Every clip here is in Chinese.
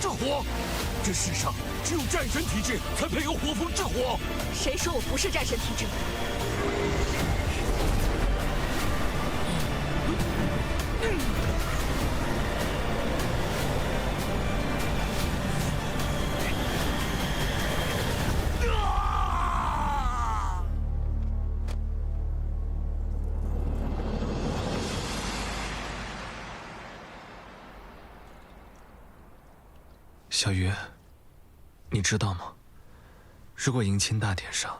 之火。这世上只有战神体质才配有火风之火。谁说我不是战神体质？小鱼，你知道吗？如果迎亲大典上，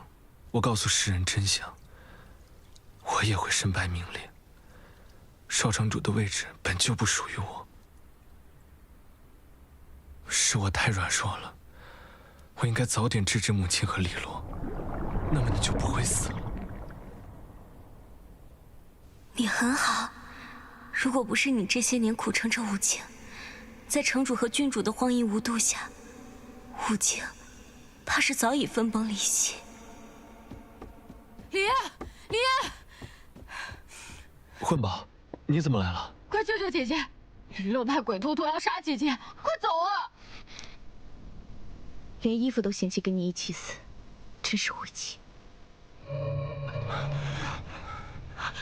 我告诉世人真相，我也会身败名裂。少城主的位置本就不属于我，是我太软弱了。我应该早点制止母亲和李洛，那么你就不会死了。你很好，如果不是你这些年苦撑着武清，在城主和君主的荒淫无度下，武清怕是早已分崩离析。李烨，李烨，混宝，你怎么来了？快救救姐姐！李洛派鬼头陀要杀姐姐，快走啊！连衣服都嫌弃跟你一起死，真是晦气。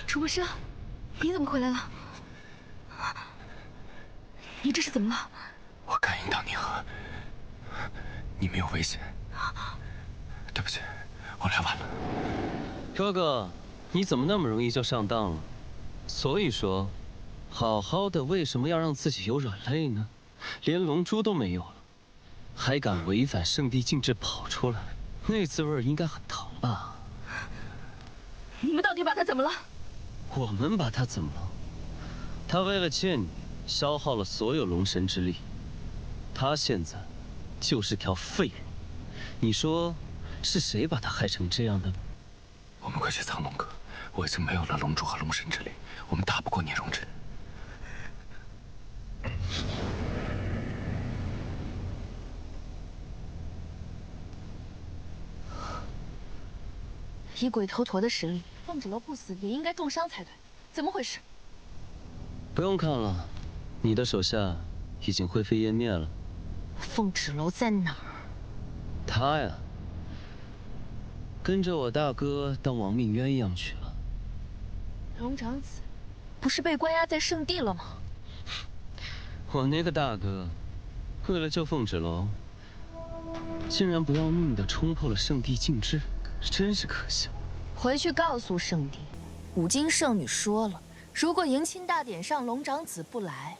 楚博士，你怎么回来了？你这是怎么了？我感应到你和你没有危险，对不起，我来晚了。哥哥，你怎么那么容易就上当了？所以说，好好的为什么要让自己有软肋呢？连龙珠都没有了，还敢违反圣地禁制跑出来，那滋味应该很疼吧？你们到底把他怎么了？我们把他怎么了？他为了见你，消耗了所有龙神之力，他现在就是条废物。你说是谁把他害成这样的？我们快去苍龙阁，我已经没有了龙珠和龙神之力，我们打不过聂荣臻。以鬼头陀的实力，凤指楼不死也应该重伤才对，怎么回事？不用看了，你的手下已经灰飞烟灭了。凤指楼在哪儿？他呀，跟着我大哥当亡命鸳鸯去了。龙长子不是被关押在圣地了吗？我那个大哥，为了救凤指楼，竟然不要命的冲破了圣地禁制，真是可笑。回去告诉圣地，五金圣女说了，如果迎亲大典上龙长子不来，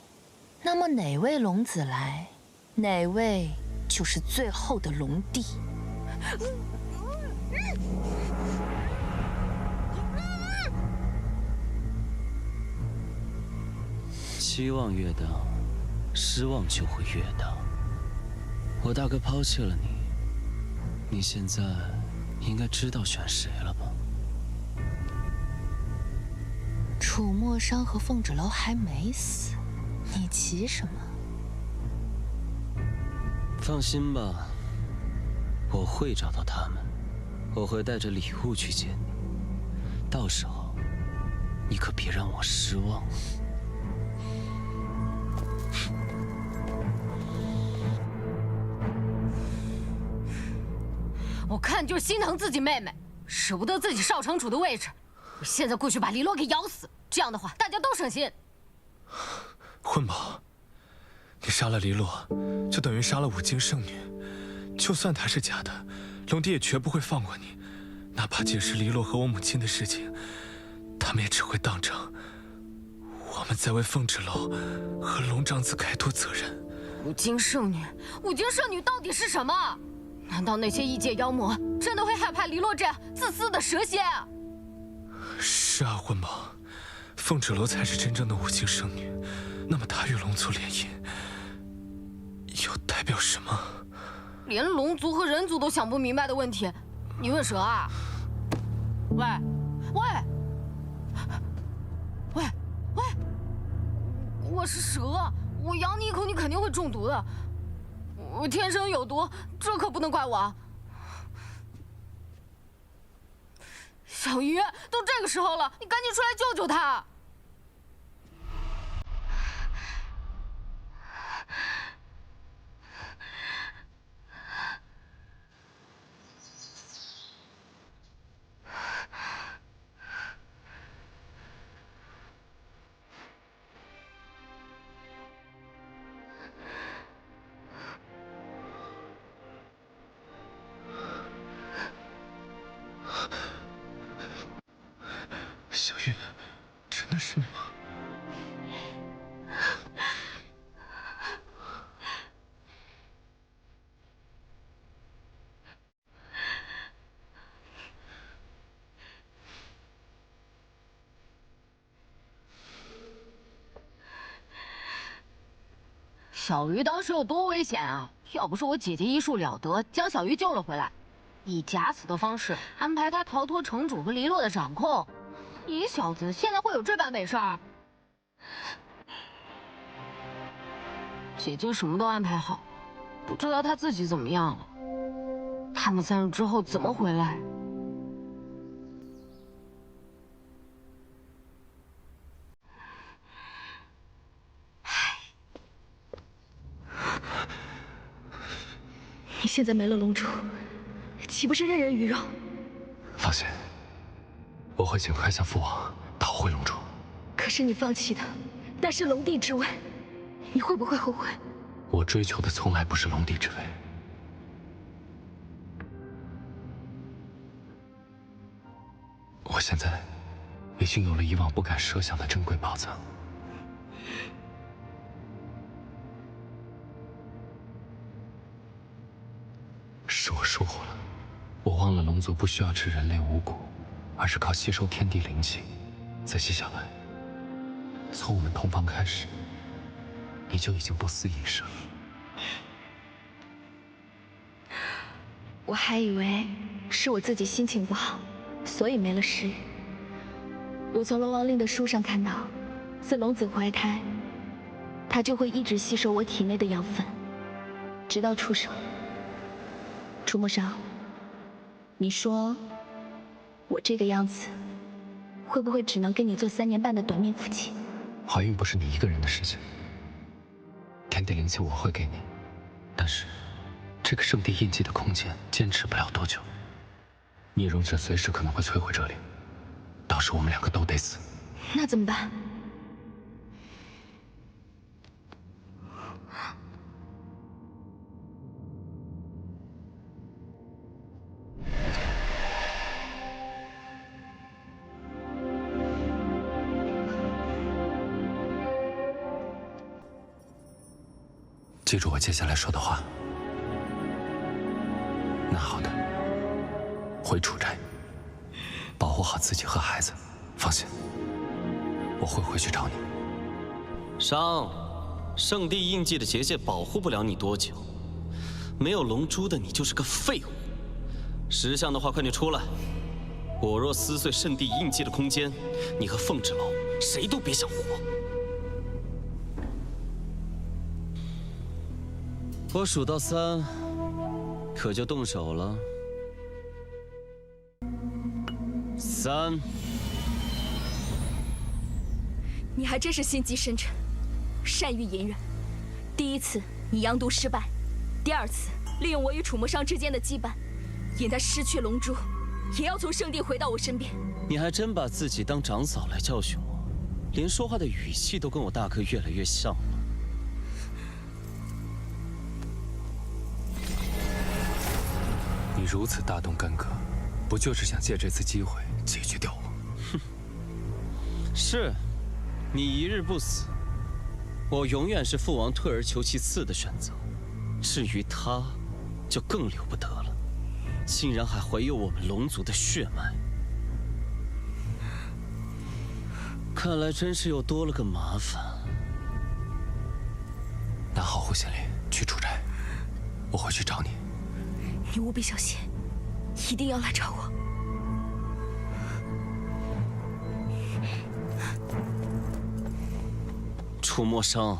那么哪位龙子来，哪位就是最后的龙帝。期望越大，失望就会越大。我大哥抛弃了你，你现在应该知道选谁了吧？楚墨商和凤指楼还没死，你急什么？放心吧，我会找到他们，我会带着礼物去见你，到时候你可别让我失望了。我看就是心疼自己妹妹，舍不得自己少城主的位置。我现在过去把黎洛给咬死，这样的话大家都省心。混宝，你杀了黎洛，就等于杀了五经圣女。就算她是假的，龙帝也绝不会放过你。哪怕解释黎洛和我母亲的事情，他们也只会当成我们在为凤指楼和龙长子开脱责任。五经圣女，五经圣女到底是什么？难道那些异界妖魔真的会害怕黎洛这样自私的蛇蝎啊？是啊，混宝，凤指楼才是真正的五经圣女。那么她与龙族联姻，又代表什么？连龙族和人族都想不明白的问题，你问蛇啊？喂，喂，喂，喂，我是蛇，我咬你一口，你肯定会中毒的。我天生有毒，这可不能怪我。小鱼，都这个时候了，你赶紧出来救救他！小玉，真的是你吗？小鱼当时有多危险啊！要不是我姐姐医术了得，将小鱼救了回来，以假死的方式安排他逃脱城主和黎洛的掌控，你小子现在会有这般美事儿？姐姐什么都安排好，不知道她自己怎么样了。他们3日之后怎么回来？你现在没了龙珠，岂不是任人鱼肉？放心，我会尽快向父王讨回龙珠。可是你放弃的，那是龙帝之位，你会不会后悔？我追求的从来不是龙帝之位。我现在已经有了以往不敢设想的珍贵宝藏。是我疏忽了，我忘了龙族不需要吃人类五谷，而是靠吸收天地灵气。仔细想来，从我们同房开始，你就已经不思饮食了。我还以为是我自己心情不好，所以没了食欲。我从龙王令的书上看到，自龙子怀胎，他就会一直吸收我体内的养分，直到出生。楚墨伤，你说我这个样子，会不会只能跟你做3年半的短命夫妻？怀孕不是你一个人的事情，天地灵气我会给你，但是这个圣地印记的空间坚持不了多久，聂荣轸随时可能会摧毁这里，到时我们2个都得死。那怎么办？记住我接下来说的话。那好的，回楚斋，保护好自己和孩子。放心，我会回去找你。伤，圣地印记的结界保护不了你多久，没有龙珠的你就是个废物。识相的话，快点出来！我若撕碎圣地印记的空间，你和凤之楼谁都别想活。我数到3，可就动手了。3。你还真是心机深沉，善于隐忍。第一次你阳毒失败，第2次利用我与楚墨伤之间的羁绊，引他失去龙珠，也要从圣地回到我身边。你还真把自己当长嫂来教训我，连说话的语气都跟我大哥越来越像了。你如此大动干戈，不就是想借这次机会解决掉我？哼，是，你一日不死，我永远是父王退而求其次的选择。至于他，就更留不得了，竟然还怀有我们龙族的血脉，看来真是又多了个麻烦。那好，护县令，去楚斋，我会去找你。你务必小心，一定要来找我。楚墨伤，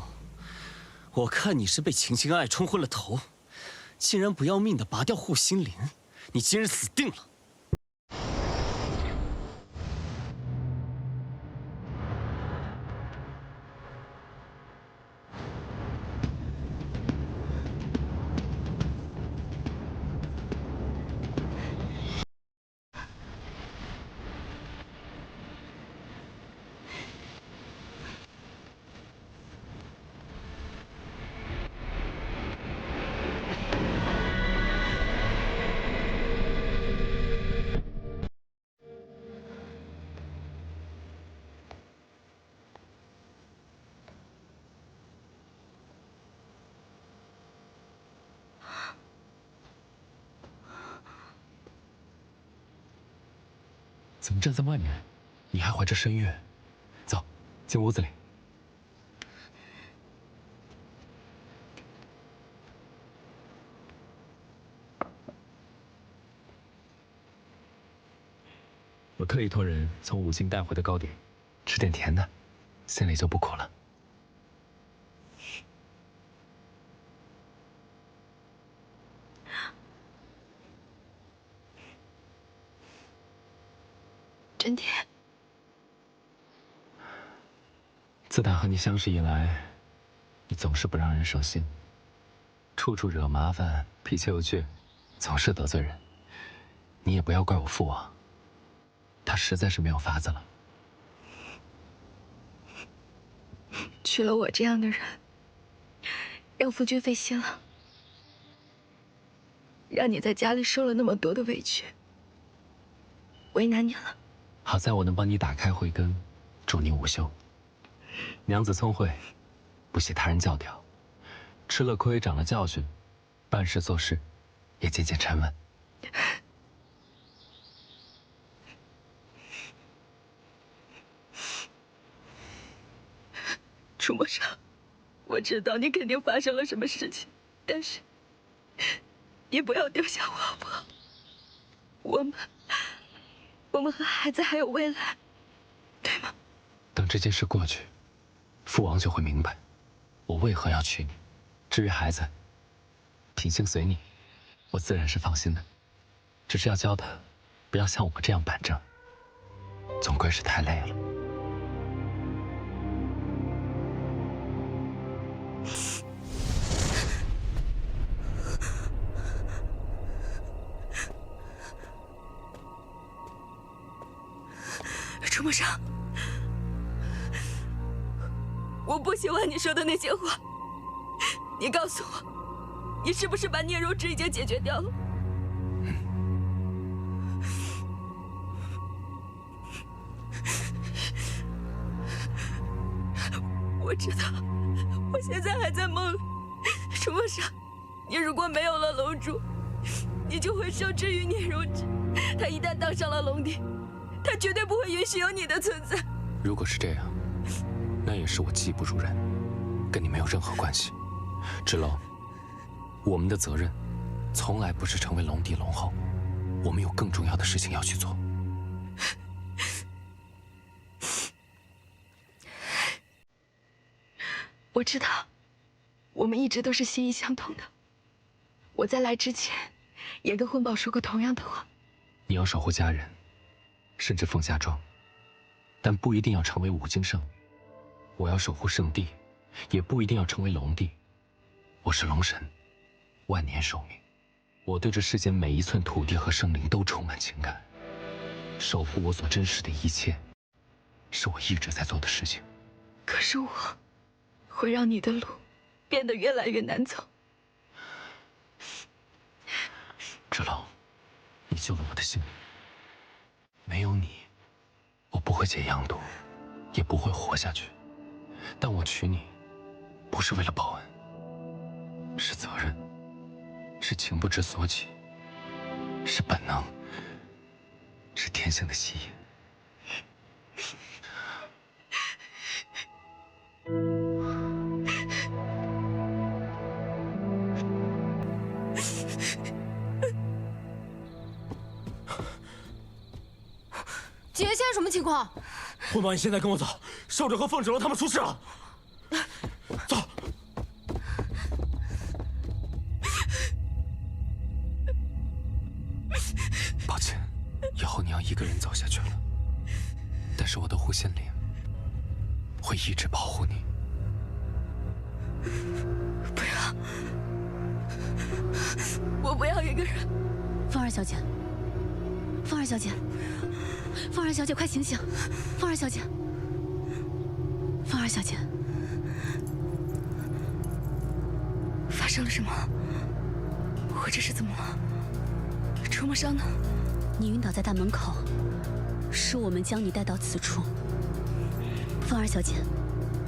我看你是被秦青爱冲昏了头，竟然不要命的拔掉护心灵，你今日死定了！怎么站在外面？你还怀着身孕？走，进屋子里。我特意托人从五境带回的糕点，吃点甜的，心里就不苦了。真甜。自打和你相识以来，你总是不让人省心，处处惹麻烦，脾气又倔，总是得罪人。你也不要怪我父王，他实在是没有法子了。娶了我这样的人，让夫君费心了，让你在家里受了那么多的委屈，为难你了。好在我能帮你打开慧根，助你午休。娘子聪慧，不喜他人教条，吃了亏长了教训，办事做事也渐渐沉稳。楚墨裳，我知道你肯定发生了什么事情，但是你不要丢下我好不好？我们和孩子还有未来，对吗？等这件事过去，父王就会明白我为何要娶你。至于孩子，品性随你，我自然是放心的。只是要教他不要像我这样板正，总归是太累了。楚墨裳，我不喜欢你说的那些话。你告诉我，你是不是把聂荣芷已经解决掉了？我知道，我现在还在梦里。楚墨裳，你如果没有了龙珠，你就会受制于聂荣芷。他一旦当上了龙帝，他绝对不会允许有你的存在。如果是这样，那也是我技不如人，跟你没有任何关系。芷楼，我们的责任从来不是成为龙帝龙后，我们有更重要的事情要去做。我知道，我们一直都是心意相通的。我在来之前，也跟婚宝说过同样的话。你要守护家人，甚至奉家庄，但不一定要成为五经圣女。我要守护圣地，也不一定要成为龙帝。我是龙神，万年寿命。我对这世间每一寸土地和生灵都充满情感，守护我所珍视的一切，是我一直在做的事情。可是我会让你的路变得越来越难走。芷楼，你救了我的性命，没有你，我不会解阳毒，也不会活下去。但我娶你，不是为了报恩，是责任，是情不知所起，是本能，是天性的吸引。姐姐现在什么情况？混宝，你现在跟我走，少主和凤芷楼他们出事了。走。抱歉，以后你要一个人走下去了。但是我的护心灵会一直保护你。不要，我不要一个人。凤儿小姐，凤儿小姐，凤儿小姐，快醒醒！凤儿小姐，凤儿小姐，发生了什么？我这是怎么了？楚墨裳呢？你晕倒在大门口，是我们将你带到此处。凤儿小姐，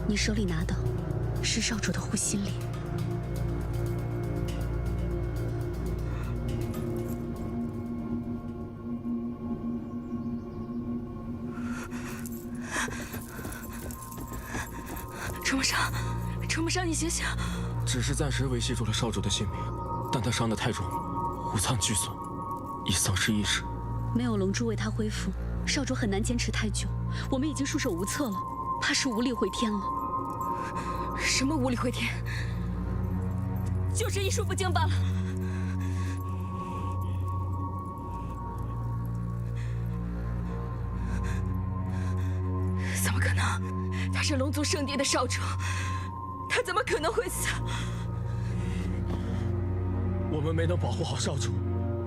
你手里拿的是少主的护心令。楚墨伤，你醒醒！只是暂时维系住了少主的性命，但他伤得太重，五脏俱损，已丧失意识。没有龙珠为他恢复，少主很难坚持太久。我们已经束手无策了，怕是无力回天了。什么无力回天？就是医术不精罢了。怎么可能？他是龙族圣地的少主，他怎么可能会死？我们没能保护好少主，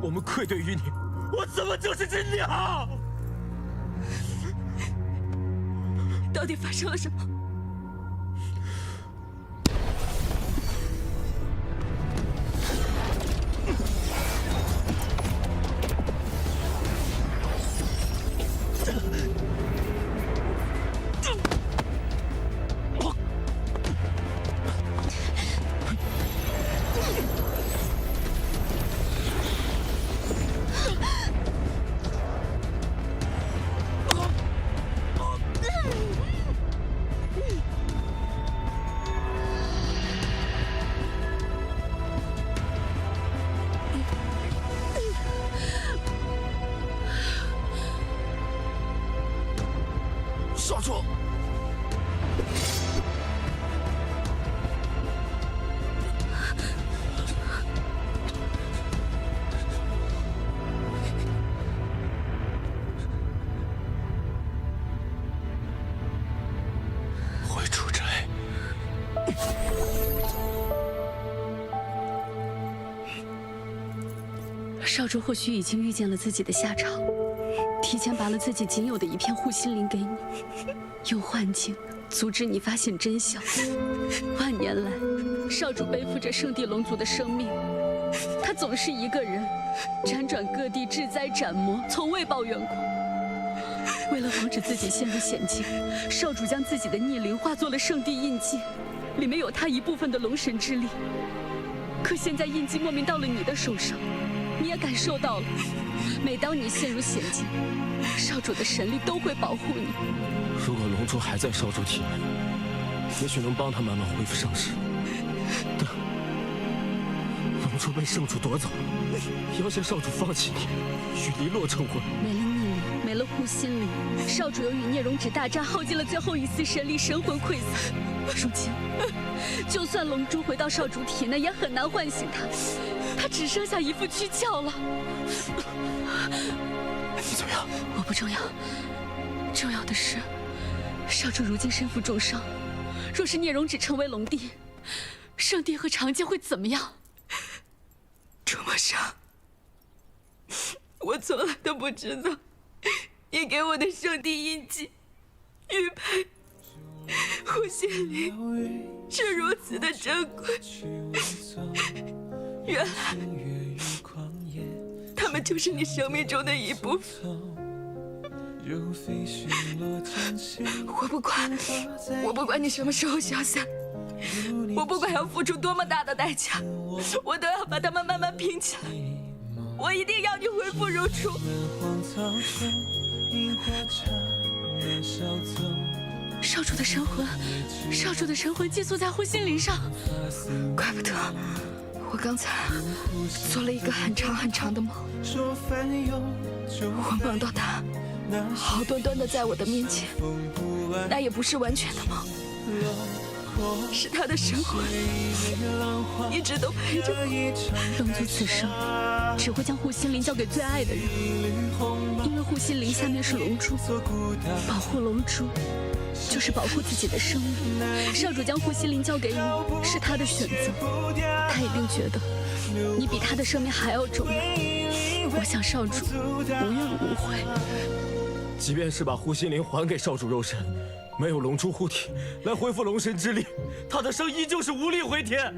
我们愧对于你。我怎么就是只鸟？到底发生了什么？少主，回主宅。少主或许已经预见了自己的下场，提前拔了自己仅有的一片护心灵给你，用幻境阻止你发现真相。万年来，少主背负着圣地龙族的生命，他总是一个人辗转各地治灾斩魔，从未抱怨过。为了防止自己陷入险境，少主将自己的逆鳞化作了圣地印记，里面有他一部分的龙神之力。可现在印记莫名到了你的手上，你也感受到了，每当你陷入险境，少主的神力都会保护你。如果龙珠还在少主体内，也许能帮他慢慢恢复伤势。但龙珠被圣主夺走，要挟少主放弃你，与黎洛成婚。没了逆鳞，没了护心灵，少主又与聂荣芷大战，耗尽了最后一丝神力，神魂溃散。如今，就算龙珠回到少主体内，也很难唤醒他。他只剩下一副躯壳了。你怎么样？我不重要，重要的是，少主如今身负重伤，若是聂荣芷成为龙帝，圣帝和长剑会怎么样？楚墨伤，我从来都不知道，你给我的圣地印记、玉佩、护心灵是如此的珍贵。原来，他们就是你生命中的一部分。我不管你什么时候消散，我不管要付出多么大的代价，我都要把他们慢慢拼起来。我一定要你恢复如初。少主的神魂，少主的神魂寄宿在护心灵上，怪不得我刚才做了一个很长很长的梦，我梦到他好端端的在我的面前，那也不是完全的梦，是他的神魂一直都陪着我。龙族此生只会将护心灵交给最爱的人，因为护心灵下面是龙珠，保护龙珠就是保护自己的生命。少主将护心灵交给你，是他的选择，他一定觉得你比他的生命还要重要。我想少主无怨无悔。即便是把护心灵还给少主肉身，没有龙珠护体来恢复龙神之力，他的生依旧是无力回天。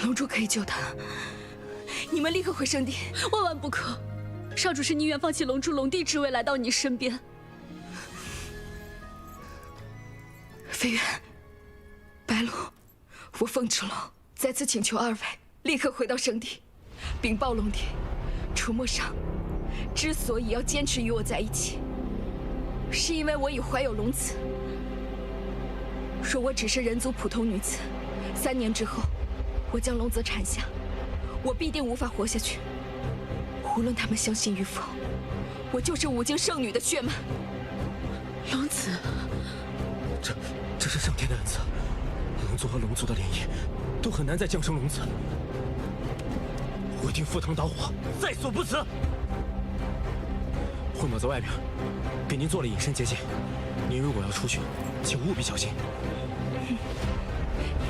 龙珠可以救他，你们立刻回圣地。万万不可！少主是宁愿放弃龙珠龙帝之位来到你身边。飞渊、白鹿，我风之龙再次请求二位立刻回到圣地，禀报龙帝，楚墨伤之所以要坚持与我在一起，是因为我已怀有龙子。若我只是人族普通女子，3年之后，我将龙子产下，我必定无法活下去。无论他们相信与否，我就是5经圣女的血脉。龙子，这是上天的恩赐，龙族和龙族的联姻都很难再降生龙子。我一定赴汤蹈火，在所不辞。混宝在外边，给您做了隐身结界。您如果要出去，请务必小心。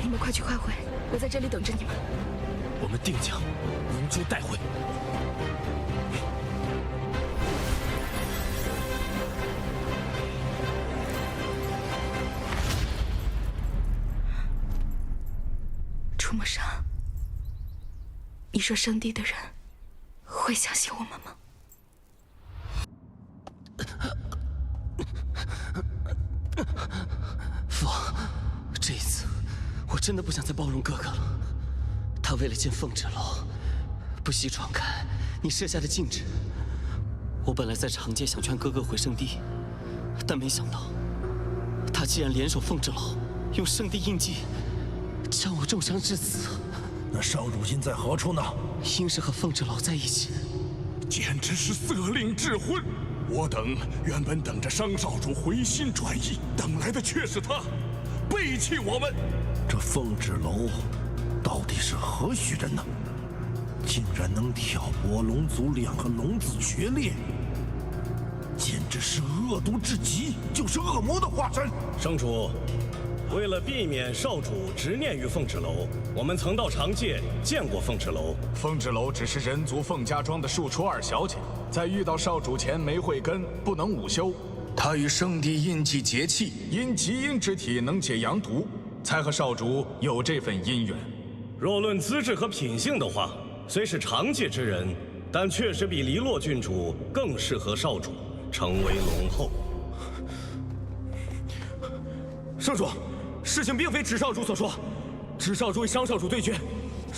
你们快去快回，我在这里等着你们。我们定将龙珠带回。楚墨裳，你说圣地的人会相信我们吗？父王，这一次我真的不想再包容哥哥了。他为了建凤豸楼，不惜闯开你设下的禁制。我本来在长街想劝哥哥回圣地，但没想到他竟然联手凤豸楼，用圣地印记将我重伤致死。那少主今在何处呢？应是和凤豸楼在一起。简直是色令智昏！我等原本等着商少主回心转意，等来的却是他背弃我们。这凤豸楼到底是何许人呢？竟然能挑拨龙族2个龙子决裂，简直是恶毒至极，就是恶魔的化身。圣主，为了避免少主执念于凤豸楼，我们曾到长界见过凤豸楼。凤豸楼只是人族凤家庄的庶出2小姐，在遇到少主前没慧根，不能午休。她与圣地印记结契，因极阴之体能解阳毒，才和少主有这份姻缘。若论资质和品性的话，虽是长界之人，但确实比黎洛郡主更适合少主成为龙后。圣主，事情并非芷少主所说，芷少主与商少主对决，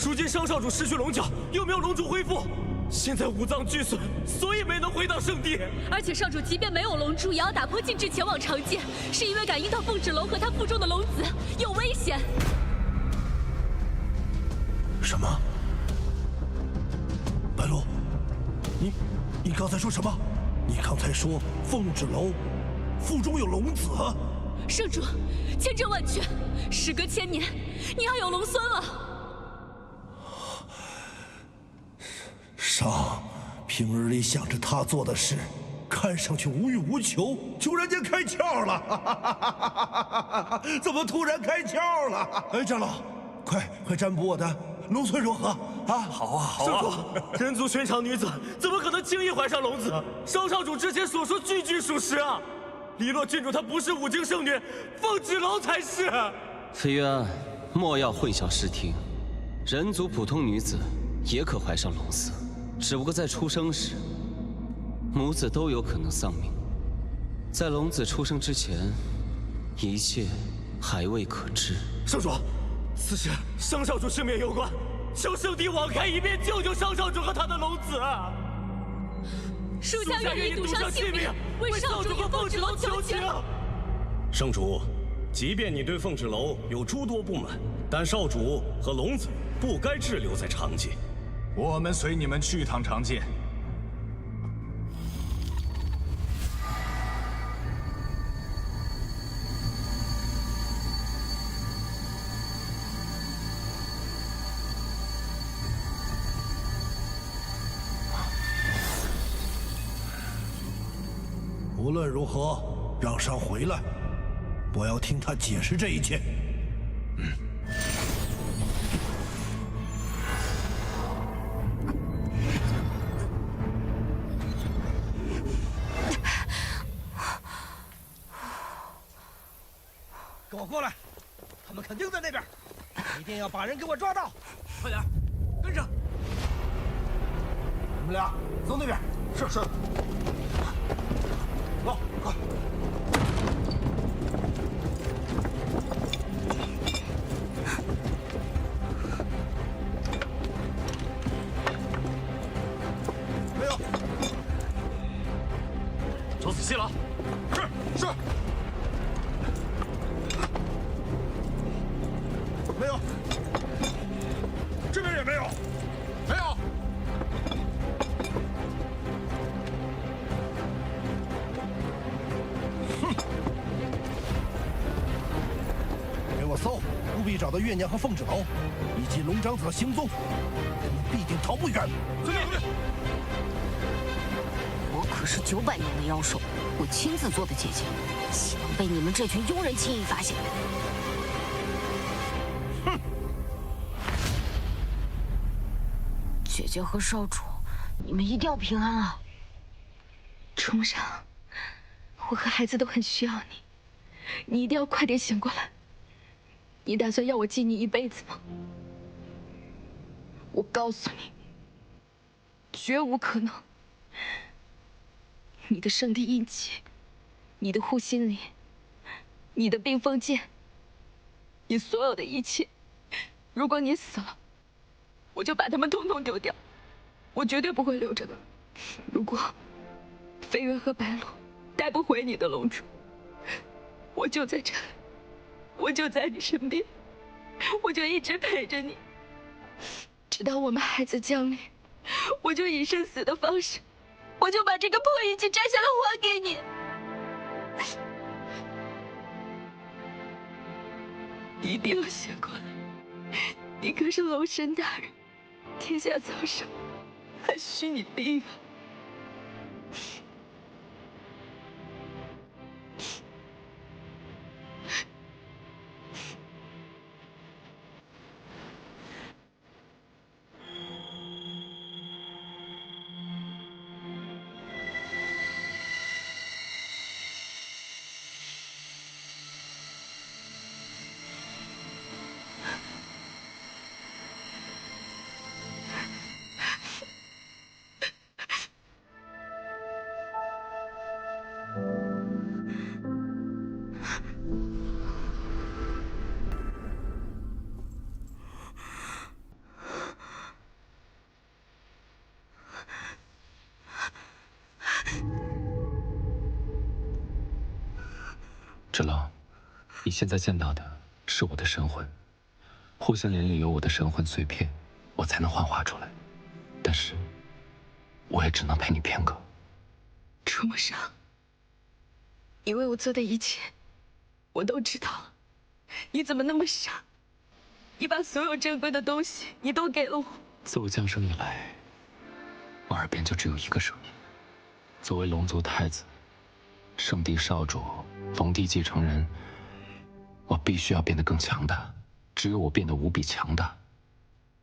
如今商少主失去龙角，又没有龙珠恢复，现在5脏俱损，所以没能回到圣地。而且少主即便没有龙珠，也要打破禁制前往长界，是因为感应到凤豸楼和他腹中的龙子有危险。什么？白鹿，你刚才说什么？你刚才说凤豸楼腹中有龙子？圣主，千真万确，时隔1000年，你要有龙孙了。商平日里想着他做的事，看上去无欲无求，突然间开窍了，怎么突然开窍了？哎，长老，快占卜我的龙孙如何啊？好啊，好啊！圣主，人族寻常女子怎么可能轻易怀上龙子？商少主之前所说句句属实啊！黎洛郡主她不是5经圣女，凤豸楼才是。飞渊，莫要混淆视听，人族普通女子也可怀上龙子，只不过在出生时，母子都有可能丧命。在龙子出生之前，一切还未可知。圣主，此事商少主性命攸关，求圣地网开一面，救救商少主和他的龙子啊！属下愿意赌上性命，为少主和凤豸楼求情。圣主，即便你对凤豸楼有诸多不满，但少主和龙子不该滞留在长界。我们随你们去趟长界。无论如何，让商回来，我要听他解释这一切。跟我过来，他们肯定在那边，一定要把人给我抓到！快点，跟上！你们俩走那边。是。走，快！没有。走仔细了。是。也没有。没有。哼！给我搜，务必找到月娘和凤指头，以及龙长子的行踪，他们必定逃不远。遵命。我可是900年的妖兽，我亲自做的结界，岂能被你们这群庸人轻易发现？哼！姐姐和少主，你们一定要平安啊！楚牧上，我和孩子都很需要你，你一定要快点醒过来。你打算要我记你一辈子吗？我告诉你，绝无可能。你的圣地印记，你的护心铃，你的冰封剑，你所有的一切，如果你死了，我就把它们统统丢掉，我绝对不会留着的。如果飞渊和白鹿带不回你的龙珠，我就在这里，我就在你身边，我就一直陪着你，直到我们孩子降临，我就以生死的方式，我就把这个破印记摘下来还给你。你一定要醒过来，你可是龙神大人，天下苍生还需你庇佑。芷龙，你现在见到的是我的神魂，护心莲里有我的神魂碎片，我才能幻化出来。但是，我也只能陪你片刻。楚牧上，你为我做的一切，我都知道了。你怎么那么傻？你把所有珍贵的东西，你都给了我。自我降生以来，我耳边就只有一个声音：作为龙族太子、圣地少主、龙帝继承人，我必须要变得更强大。只有我变得无比强大，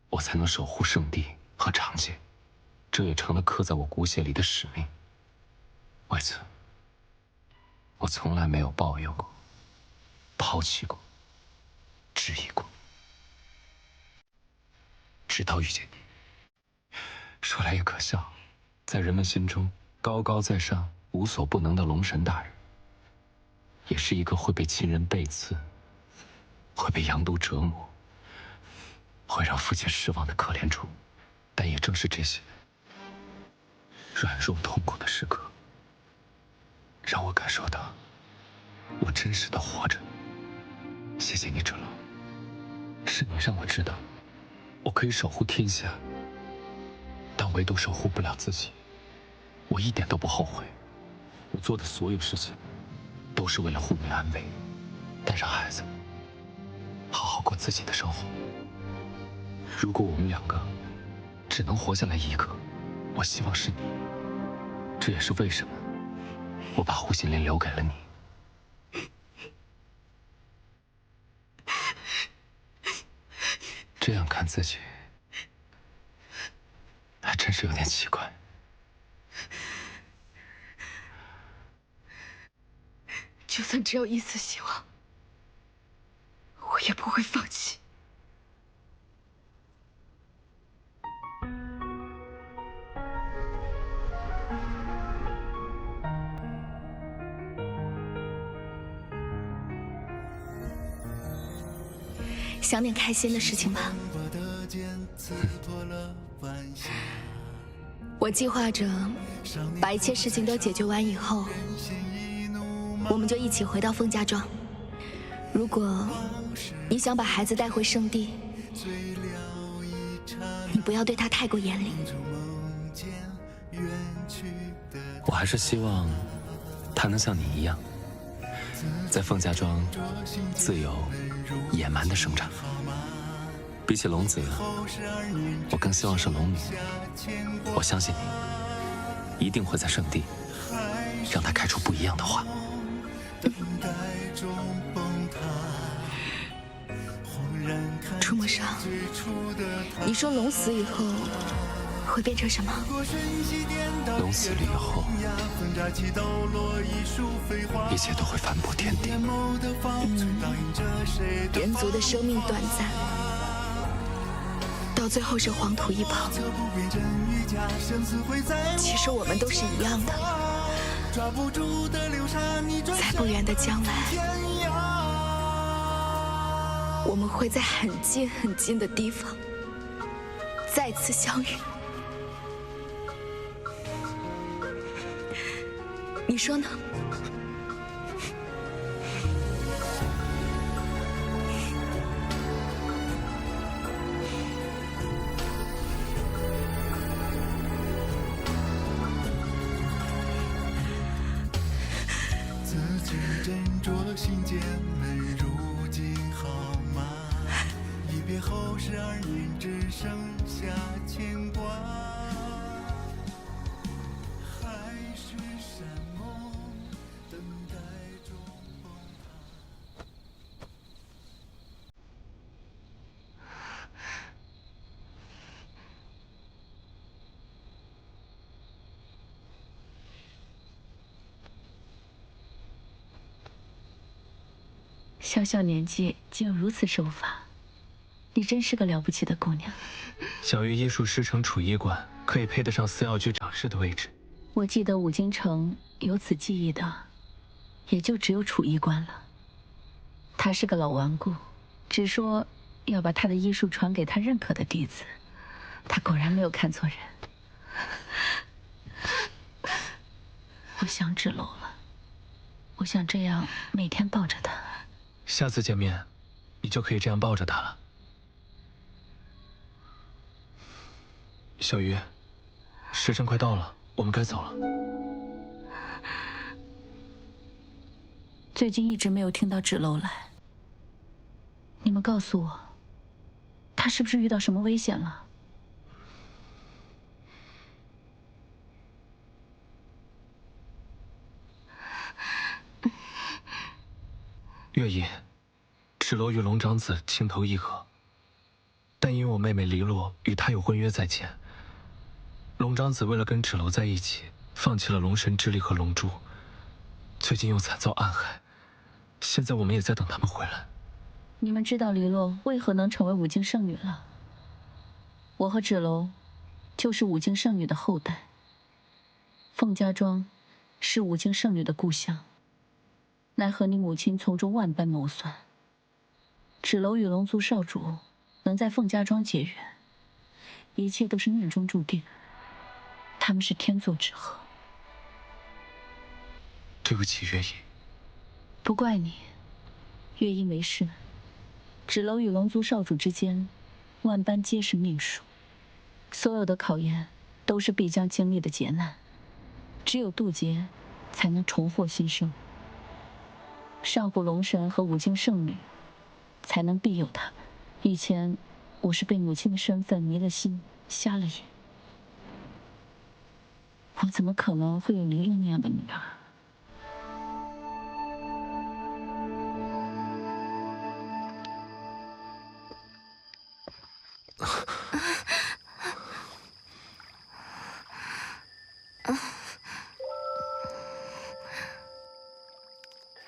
我才能守护圣地和长界。这也成了刻在我骨血里的使命。为此，我从来没有抱怨过、抛弃过、质疑过，直到遇见你。说来也可笑，在人们心中高高在上、无所不能的龙神大人，也是一个会被亲人背刺、会被阳毒折磨、会让父亲失望的可怜虫。但也正是这些软弱痛苦的时刻，让我感受到我真实的活着。谢谢你，芷龙，是你让我知道，我可以守护天下，但唯独守护不了自己。我一点都不后悔，我做的所有事情，都是为了护你安危，带上孩子，好好过自己的生活。如果我们两个只能活下来一个，我希望是你。这也是为什么我把护心莲留给了你。这样看自己，还真是有点奇怪。就算只有一丝希望，我也不会放弃。想点开心的事情吧。我计划着把一切事情都解决完以后，我们就一起回到凤家庄。如果你想把孩子带回圣地，你不要对他太过严厉。我还是希望他能像你一样，在凤家庄自由、野蛮的生长。比起龙子，我更希望是龙女。我相信你，一定会在圣地让他开出不一样的花。楚墨少，你说龙死以后会变成什么？龙死了以后，一切都会反璞天地。人族的生命短暂，到最后是黄土一跑。其实我们都是一样的，在不远的将来，我们会在很近很近的地方再次相遇。你说呢？心间门，如今好吗？一别后，12年，只剩下牵挂。还是山梦，等待中崩塌。小小年纪竟有如此手法，你真是个了不起的姑娘。小鱼医术师承储医馆，可以配得上司药局掌事的位置。我记得五京城有此技艺的，也就只有储医官了。他是个老顽固，只说要把他的医术传给他认可的弟子。他果然没有看错人。我想芷楼了，我想这样每天抱着他。下次见面，你就可以这样抱着他了。小鱼，时辰快到了，我们该走了。最近一直没有听到芷楼来，你们告诉我，他是不是遇到什么危险了？月姨，芷楼与龙长子情投意合，但因我妹妹黎落与他有婚约在前，龙长子为了跟芷楼在一起，放弃了龙神之力和龙珠，最近又惨遭暗害，现在我们也在等他们回来。你们知道黎落为何能成为五京圣女了？我和芷楼就是五京圣女的后代。凤家庄是五京圣女的故乡，奈何你母亲从中万般谋算，芷楼与龙族少主能在凤家庄结缘，一切都是命中注定，他们是天作之合。对不起，月姨。不怪你，月姨没事。芷楼与龙族少主之间，万般皆是命数，所有的考验都是必将经历的劫难，只有渡劫，才能重获新生。上古龙神和五京圣女，才能庇佑他们。以前我是被母亲的身份迷了心，瞎了眼。我怎么可能会有黎露那样的女儿？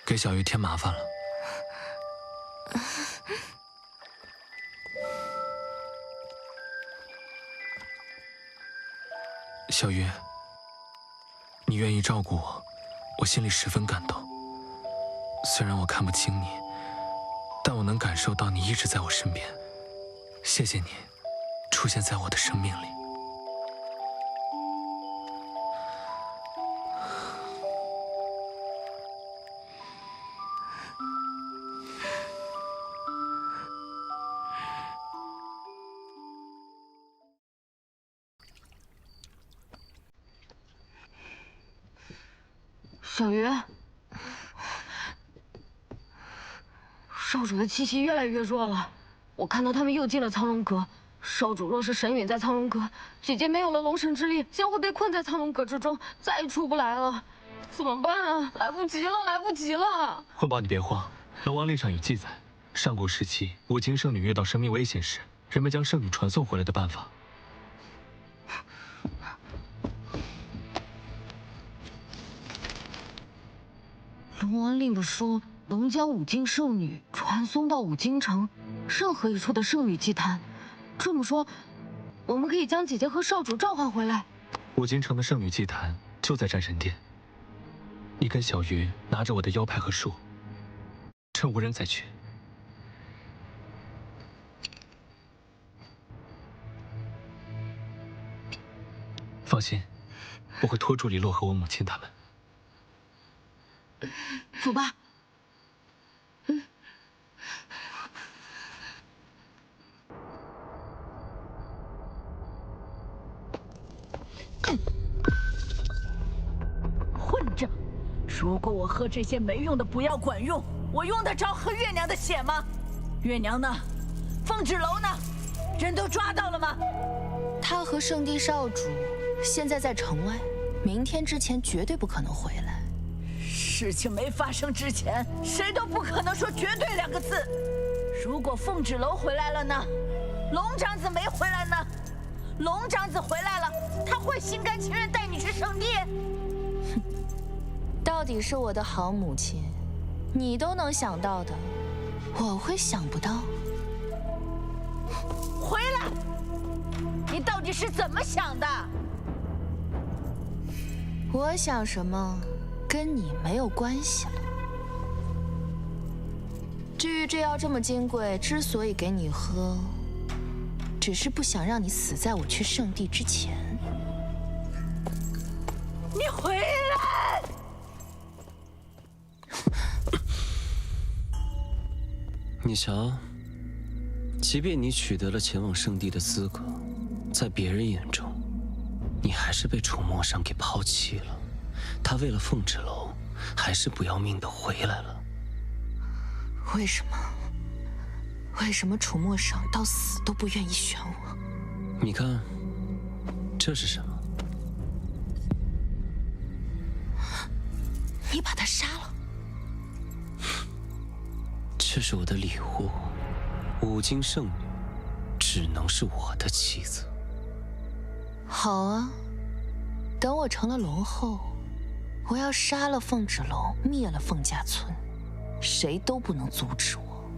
给小鱼添麻烦了。小鱼，你愿意照顾我，我心里十分感动。虽然我看不清你，但我能感受到你一直在我身边。谢谢你，出现在我的生命里。小鱼，少主的气息越来越弱了，我看到他们又进了苍龙阁。少主若是神陨在苍龙阁，姐姐没有了龙神之力，将会被困在苍龙阁之中，再也出不来了。怎么办啊？来不及了，来不及了！混宝，你别慌，龙王令上有记载，上古时期五经圣女遇到生命危险时，人们将圣女传送回来的办法。龙王令的说，能将五经圣女传送到五经城任何一处的圣女祭坛。这么说，我们可以将姐姐和少主召唤回来。五经城的圣女祭坛就在战神殿。你跟小鱼拿着我的腰牌和树，趁无人再去。放心，我会拖住李洛和我母亲他们。走吧。混账！如果我喝这些没用的不药管用，我用得着喝月娘的血吗？月娘呢？凤芷楼呢？人都抓到了吗？他和圣地少主现在在城外，明天之前绝对不可能回来。事情没发生之前，谁都不可能说绝对2个字。如果凤芷楼回来了呢？龙长子没回来呢？龙长子回来了，他会心甘情愿带你去圣地？哼，到底是我的好母亲，你都能想到的，我会想不到。回来！你到底是怎么想的？我想什么，跟你没有关系了。至于这药这么金贵，之所以给你喝，只是不想让你死在我去圣地之前。你回来！你瞧，即便你取得了前往圣地的资格，在别人眼中，你还是被楚墨商给抛弃了。他为了凤芷楼，还是不要命的回来了。为什么？为什么楚墨商到死都不愿意选我？你看，这是什么？你把他杀了？这是我的礼物，五经圣女只能是我的妻子。好啊，等我成了龙后，我要杀了凤芷楼，灭了凤家村，谁都不能阻止我。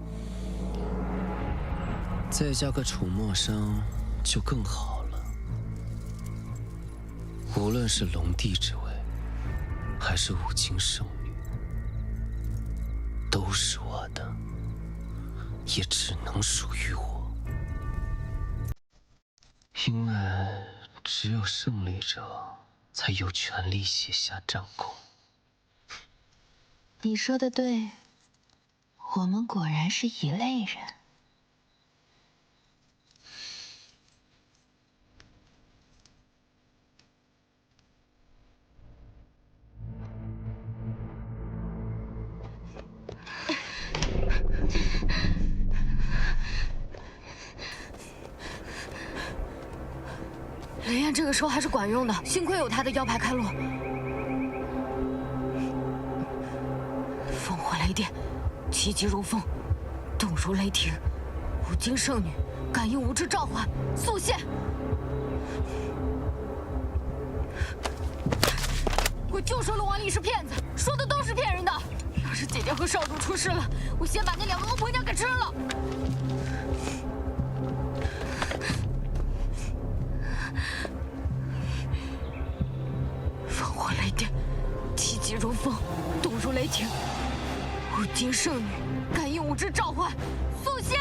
再加个楚墨商就更好了。无论是龙帝之位，还是五经圣女，都是我的，也只能属于我。因为只有胜利者才有权利写下战功。你说的对，我们果然是一类人。雷焰这个时候还是管用的，幸亏有他的腰牌开路。烽火雷电，气急如风，动如雷霆。五经圣女，感应无知召唤，速现！我就说龙王令是骗子，说的都是骗人的。要是姐姐和少主出事了，我先把那2个恶婆娘给吃了。烽火雷电，气急如风，动如雷霆。五经圣女，感应无知召唤，速现！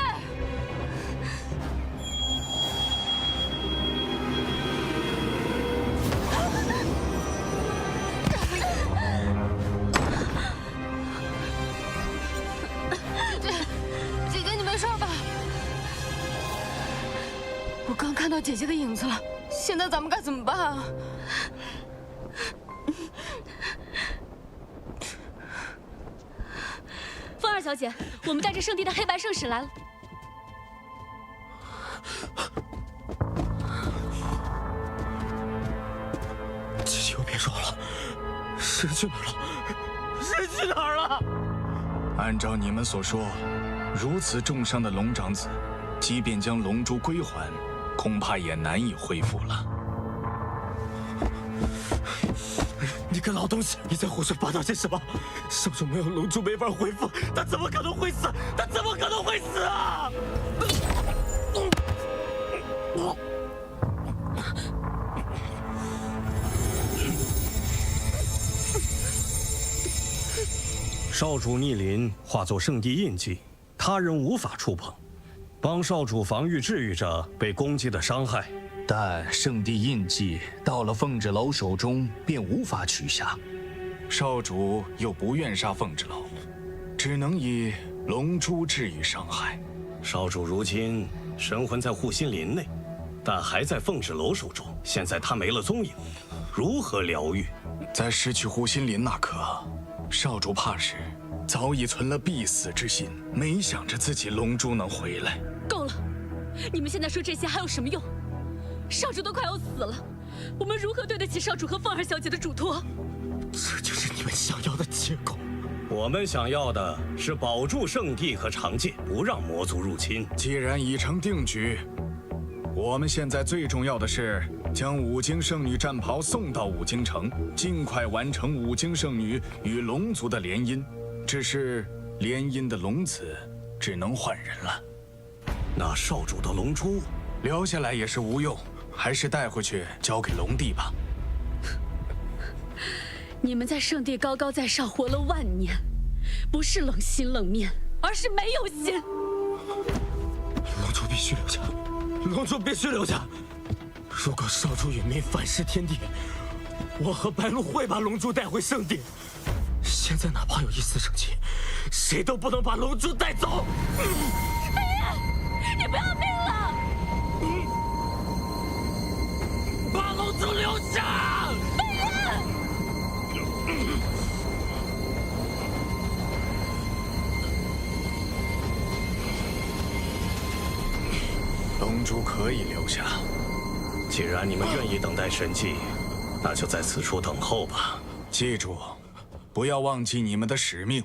姐姐，你没事吧？我刚看到姐姐的影子了，现在咱们该怎么办啊？小姐，我们带着圣地的黑白圣使来了。姐姐又别说了，神去哪儿了？神去哪儿了？按照你们所说，如此重伤的龙长子，即便将龙珠归还，恐怕也难以恢复了。你个老东西，你在胡说八道些什么？少主没有龙珠没法恢复，他怎么可能会死？他怎么可能会死啊！少主逆鳞化作圣地印记，他人无法触碰。帮少主防御治愈着被攻击的伤害。但圣地印记到了凤豸楼手中便无法取下，少主又不愿杀凤豸楼，只能以龙珠治愈伤害。少主如今神魂在护心林内，但还在凤豸楼手中。现在他没了踪影，如何疗愈？在失去护心林那刻，少主怕是早已存了必死之心，没想着自己龙珠能回来。够了！你们现在说这些还有什么用？少主都快要死了，我们如何对得起少主和凤儿小姐的嘱托？这就是你们想要的结果。我们想要的是保住圣地和长界，不让魔族入侵。既然已成定局，我们现在最重要的是将五经圣女战袍送到五经城，尽快完成五经圣女与龙族的联姻。只是联姻的龙子只能换人了。那少主的龙珠留下来也是无用，还是带回去交给龙帝吧。你们在圣地高高在上活了万年，不是冷心冷面，而是没有心。龙珠必须留下，龙珠必须留下。如果少主殒命反噬天地，我和白鹿会把龙珠带回圣地。现在哪怕有一丝生机，谁都不能把龙珠带走。飞燕，你不要命了！把龙珠留下！飞燕！龙珠可以留下。既然你们愿意等待神迹，那就在此处等候吧。记住，不要忘记你们的使命。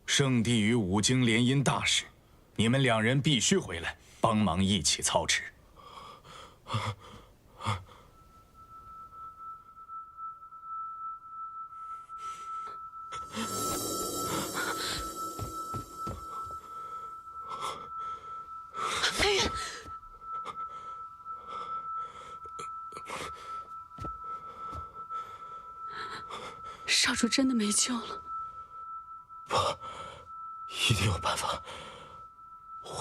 圣地与五经联姻大事，你们两人必须回来帮忙一起操持。飞燕，少主真的没救了。不，一定有办法。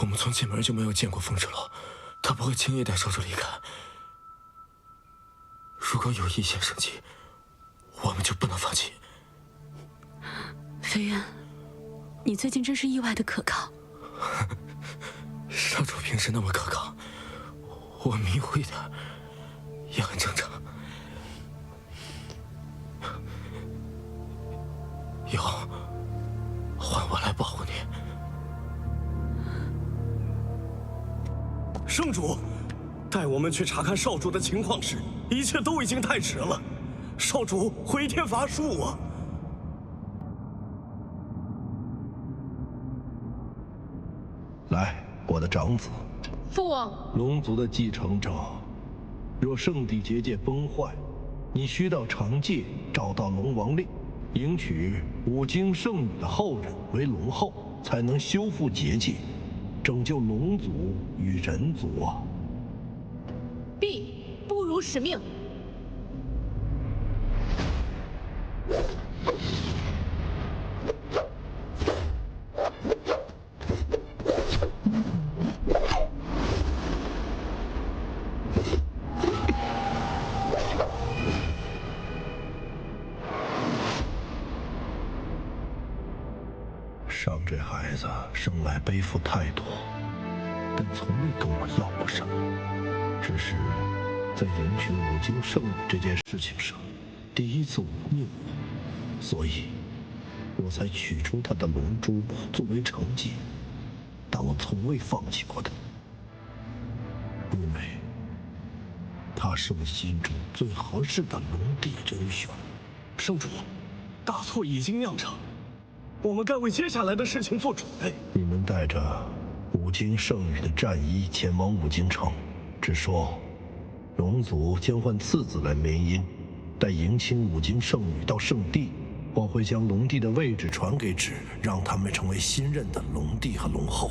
我们从进门就没有见过凤豸楼，他不会轻易带少主离开。如果有一线生机，我们就不能放弃。飞燕，你最近真是意外的可靠。少主平时那么可靠，我迷糊一点也很正常。以后换我来保护你。圣主，带我们去查看少主的情况时，一切都已经太迟了。少主回天乏术啊！来，我的长子，父王，龙族的继承者，若圣地结界崩坏，你需到长界找到龙王令，迎娶五经圣女的后人为龙后，才能修复结界，拯救龙族与人族啊！必不辱使命。上这孩子生来背负太多，但从未跟我要过什么，只是在迎娶五经圣女这件事情上，第一次忤逆我，所以我才取出他的龙珠作为惩戒，但我从未放弃过他，因为他是我心中最合适的龙帝人选。圣主，大错已经酿成，我们该为接下来的事情做准备。你们带着五经圣女的战衣前往五经城，只说龙族将换次子来联姻，待迎亲五经圣女到圣地，我会将龙帝的位置传给芷，让他们成为新任的龙帝和龙后。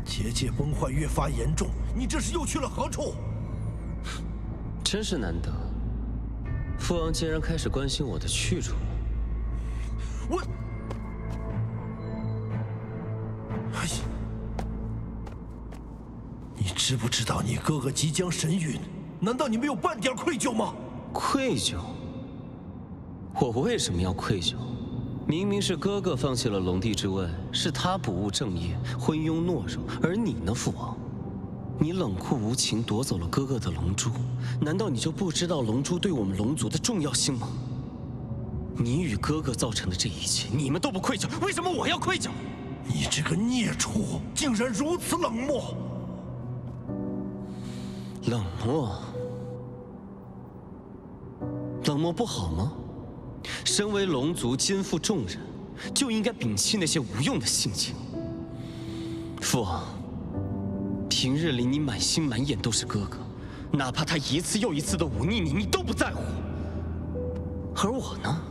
结界崩坏越发严重，你这是又去了何处？真是难得，父王竟然开始关心我的去处了。我，哎呀，你知不知道你哥哥即将神陨？难道你没有半点愧疚吗？愧疚？我为什么要愧疚？明明是哥哥放弃了龙帝之位，是他不务正业，昏庸懦弱，而你呢，父王？你冷酷无情，夺走了哥哥的龙珠，难道你就不知道龙珠对我们龙族的重要性吗？你与哥哥造成的这一切，你们都不愧疚，为什么我要愧疚？你这个孽畜，竟然如此冷漠！冷漠？冷漠不好吗？身为龙族肩负重任，就应该摒弃那些无用的性情。父王，平日里你满心满眼都是哥哥，哪怕他一次又一次的忤逆你，你都不在乎。而我呢？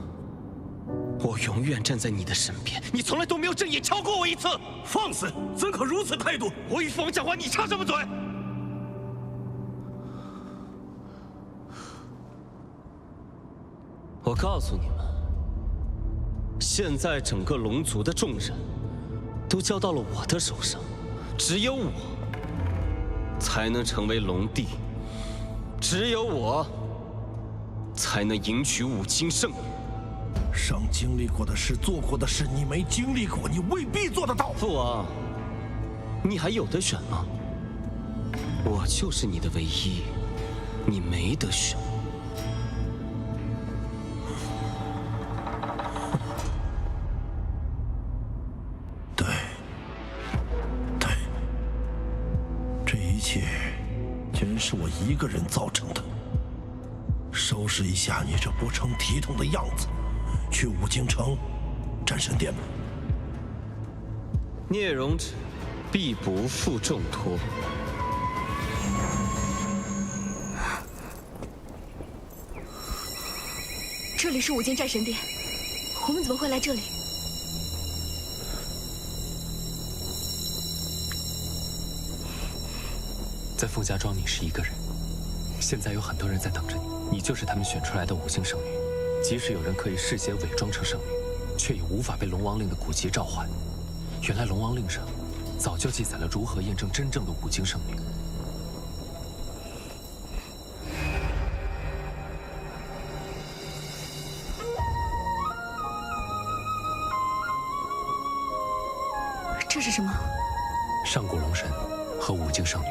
我永远站在你的身边，你从来都没有正眼瞧过我一次。放肆！怎可如此态度？我与父王讲话，你插什么嘴？我告诉你们，现在整个龙族的重任都交到了我的手上，只有我才能成为龙帝，只有我才能迎娶五经圣女。上经历过的事、做过的事，你没经历过，你未必做得到。父王，你还有得选吗？我就是你的唯一，你没得选。全是我一个人造成的。收拾一下你这不成体统的样子，去五经城战神殿吧。聂荣芷必不负重托。这里是五经战神殿，我们怎么会来这里？在傅家庄，你是一个人。现在有很多人在等着你，你就是他们选出来的五经圣女。即使有人可以事先伪装成圣女，却也无法被龙王令的古籍召唤。原来龙王令上早就记载了如何验证真正的五经圣女。这是什么？上古龙神和五经圣女。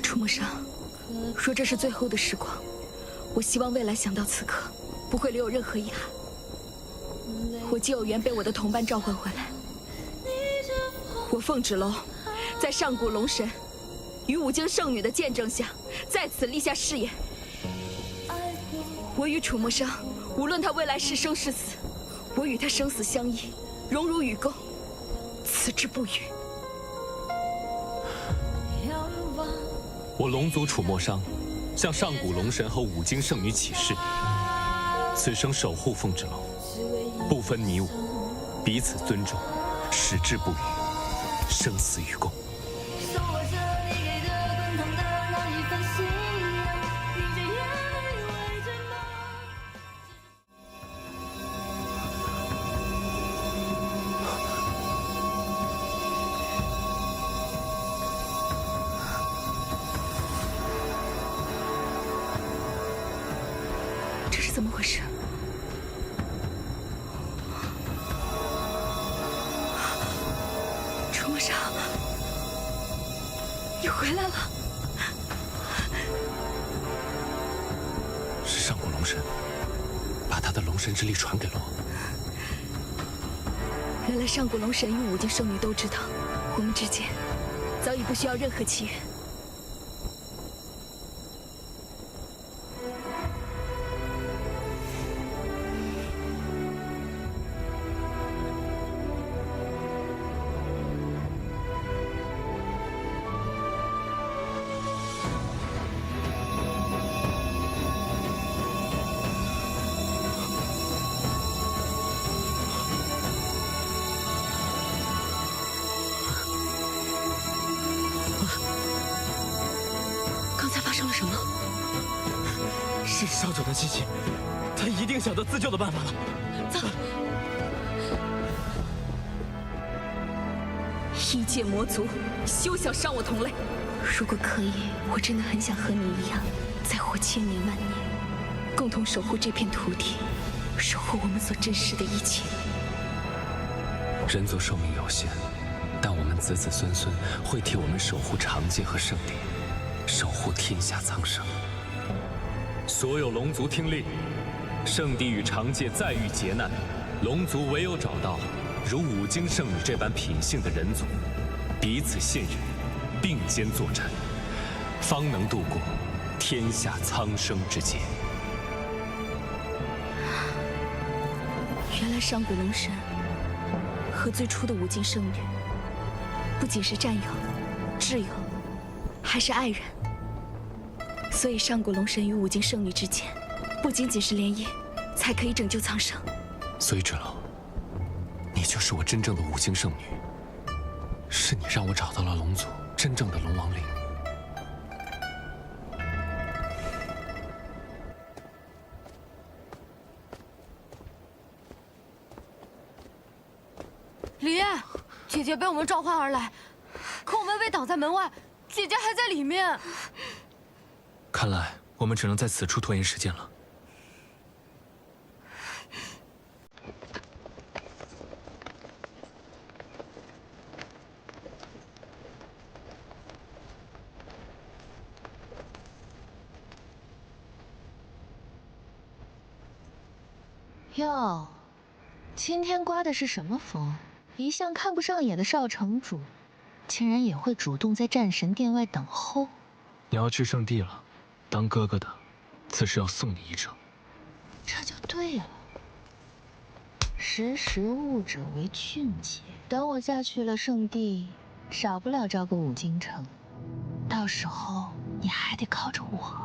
楚墨生，若这是最后的时光，我希望未来想到此刻，不会留有任何遗憾。我既有缘被我的同伴召唤回来，我凤芷楼在上古龙神与五经圣女的见证下，在此立下誓言：我与楚墨生，无论他未来是生是死，我与他生死相依，荣辱与共，此之不渝。我龙族楚墨商向上古龙神和五经圣女起誓，此生守护凤芷楼，不分你我，彼此尊重，矢志不渝，生死与共。这是怎么回事？回来了。是上古龙神，把他的龙神之力传给了我。原来上古龙神与五境圣女都知道，我们之间早已不需要任何契约。刚才发生了什么？是少主的机器，他一定想到自救的办法了。走。异界魔族，休想伤我同类！如果可以，我真的很想和你一样，再活千年万年，共同守护这片土地，守护我们所珍视的一切。人族寿命有限，但我们子子孙孙会替我们守护长界和圣地，守护天下苍生。所有龙族听令，圣地与长界再遇劫难，龙族唯有找到如五经圣女这般品性的人族，彼此信任，并肩作战，方能度过天下苍生之劫。原来上古龙神和最初的五境圣女，不仅是战友、挚友，还是爱人。所以上古龙神与五境圣女之间，不仅仅是联姻，才可以拯救苍生。所以芷楼，你就是我真正的五境圣女，是你让我找到了龙族真正的龙王令。李烨，姐姐被我们召唤而来，可我们被挡在门外，姐姐还在里面。看来我们只能在此处拖延时间了。哟，今天刮的是什么风？一向看不上眼的少城主，竟然也会主动在战神殿外等候。你要去圣地了，当哥哥的，此事要送你一程。这就对了，识时务者为俊杰。等我下去了圣地，少不了招个五京城，到时候你还得靠着我。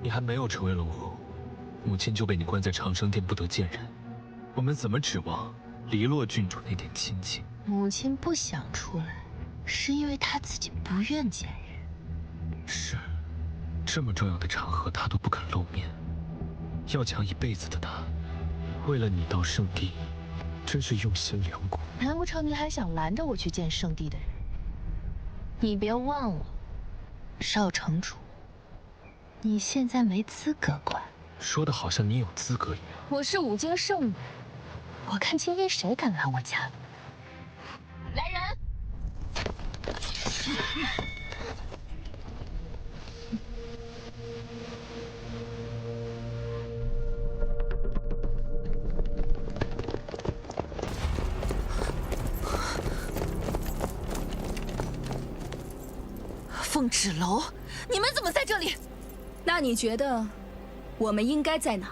你还没有成为龙后，母亲就被你关在长生殿不得见人，我们怎么指望黎洛郡主那点亲情？母亲不想出来，是因为她自己不愿见人。是，这么重要的场合她都不肯露面，要讲一辈子的她，为了你到圣地，真是用心良苦。难不成你还想拦着我去见圣地的人？你别忘了，少城主，你现在没资格管。说的好像你有资格一样。我是五京圣女，我看今天谁敢来我家。来人！凤芷楼，你们怎么在这里？那你觉得我们应该在哪？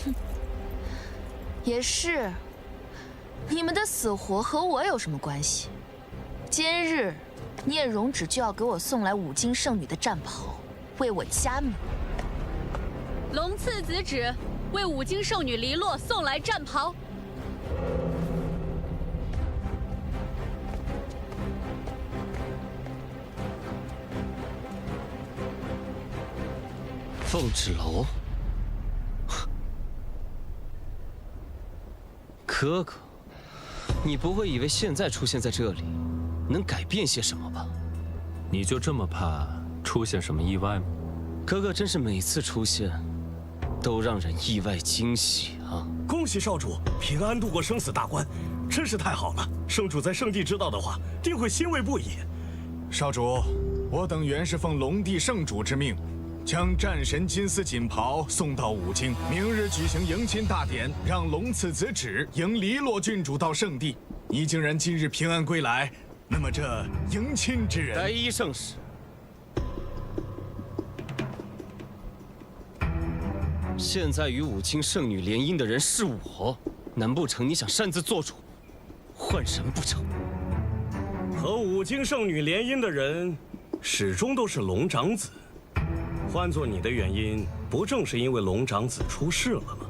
哼，也是。你们的死活和我有什么关系？今日聂荣芷就要给我送来五京圣女的战袍，为我加冕。龙次子旨，为五京圣女黎洛送来战袍。凤芷楼，哥哥，你不会以为现在出现在这里，能改变些什么吧？你就这么怕出现什么意外吗？哥哥真是每次出现，都让人意外惊喜啊！恭喜少主平安度过生死大关，真是太好了！圣主在圣地知道的话，定会欣慰不已。少主，我等原是奉龙帝圣主之命，将战神金丝锦袍送到五京，明日举行迎亲大典，让龙赐子旨迎黎洛郡主到圣地。你竟然今日平安归来，那么这迎亲之人，白衣圣使。现在与五清圣女联姻的人是我，难不成你想擅自做主，换人不成？和五京圣女联姻的人，始终都是龙长子。换做你的原因，不正是因为龙长子出事了吗？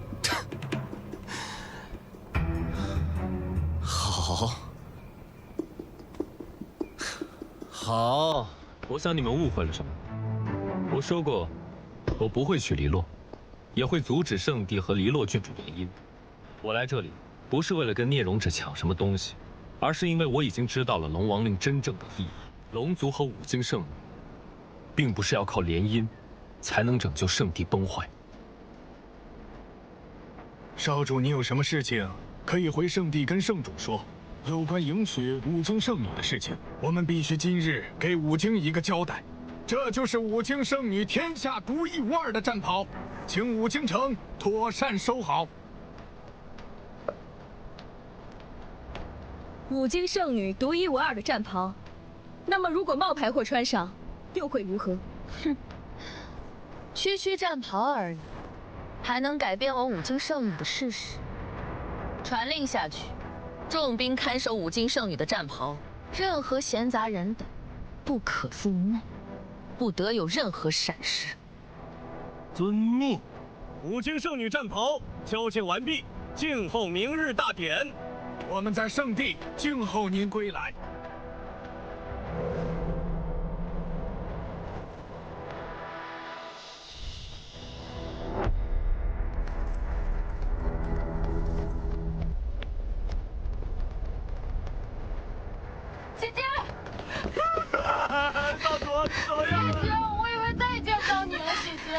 好，我想你们误会了什么。我说过，我不会娶黎洛，也会阻止圣帝和黎洛郡主联姻。我来这里不是为了跟聂荣芷抢什么东西，而是因为我已经知道了龙王令真正的意义。龙族和五京圣女，并不是要靠联姻才能拯救圣地崩坏。少主，你有什么事情可以回圣地跟圣主说。有关迎娶五京圣女的事情，我们必须今日给五京一个交代。这就是五京圣女天下独一无二的战袍，请五京城妥善收好。五京圣女独一无二的战袍，那么如果冒牌货穿上，又会如何？哼，区区战袍而已，还能改变我五京圣女的事实？传令下去。重兵看守五京圣女的战袍，任何闲杂人等不可入内，不得有任何闪失。遵命。五京圣女战袍交接完毕，静候明日大典。我们在圣地静候您归来。姐姐，少主，你怎么样了？姐姐，我以为再见到你了，姐姐。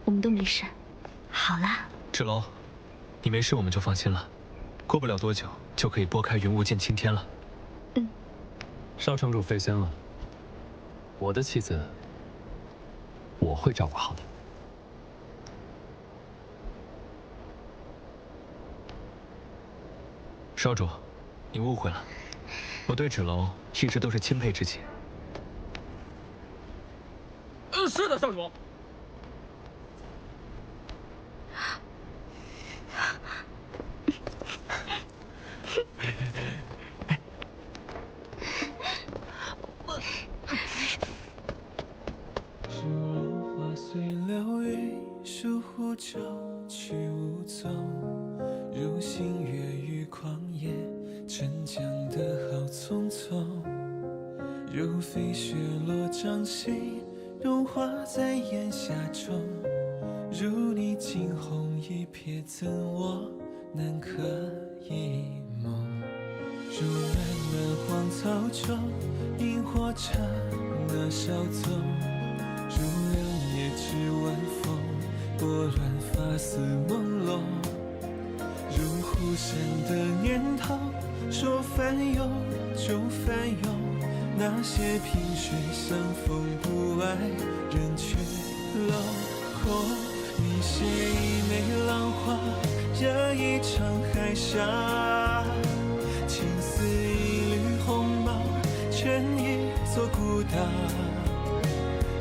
我们都没事，好啦。芷楼，你没事我们就放心了。过不了多久就可以拨开云雾见青天了。少城主费心了，我的妻子我会照顾好的。少主，你误会了，我对芷楼一直都是钦佩之情。是的，少主。花随流云，疏忽骤去无踪。如星月于旷野，沉江的好匆匆。如飞雪落掌心，融化在檐下中。如你惊鸿一瞥，怎我难可一梦？如漫漫荒草中，萤火刹那稍纵。如两夜之晚风，拨乱发丝朦胧。如忽闪的念头，说翻涌就翻涌。那些萍水相逢不爱，人却镂空。你写一枚浪花，惹一场海沙。情似一缕鸿毛，卷一座孤岛。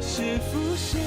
是浮现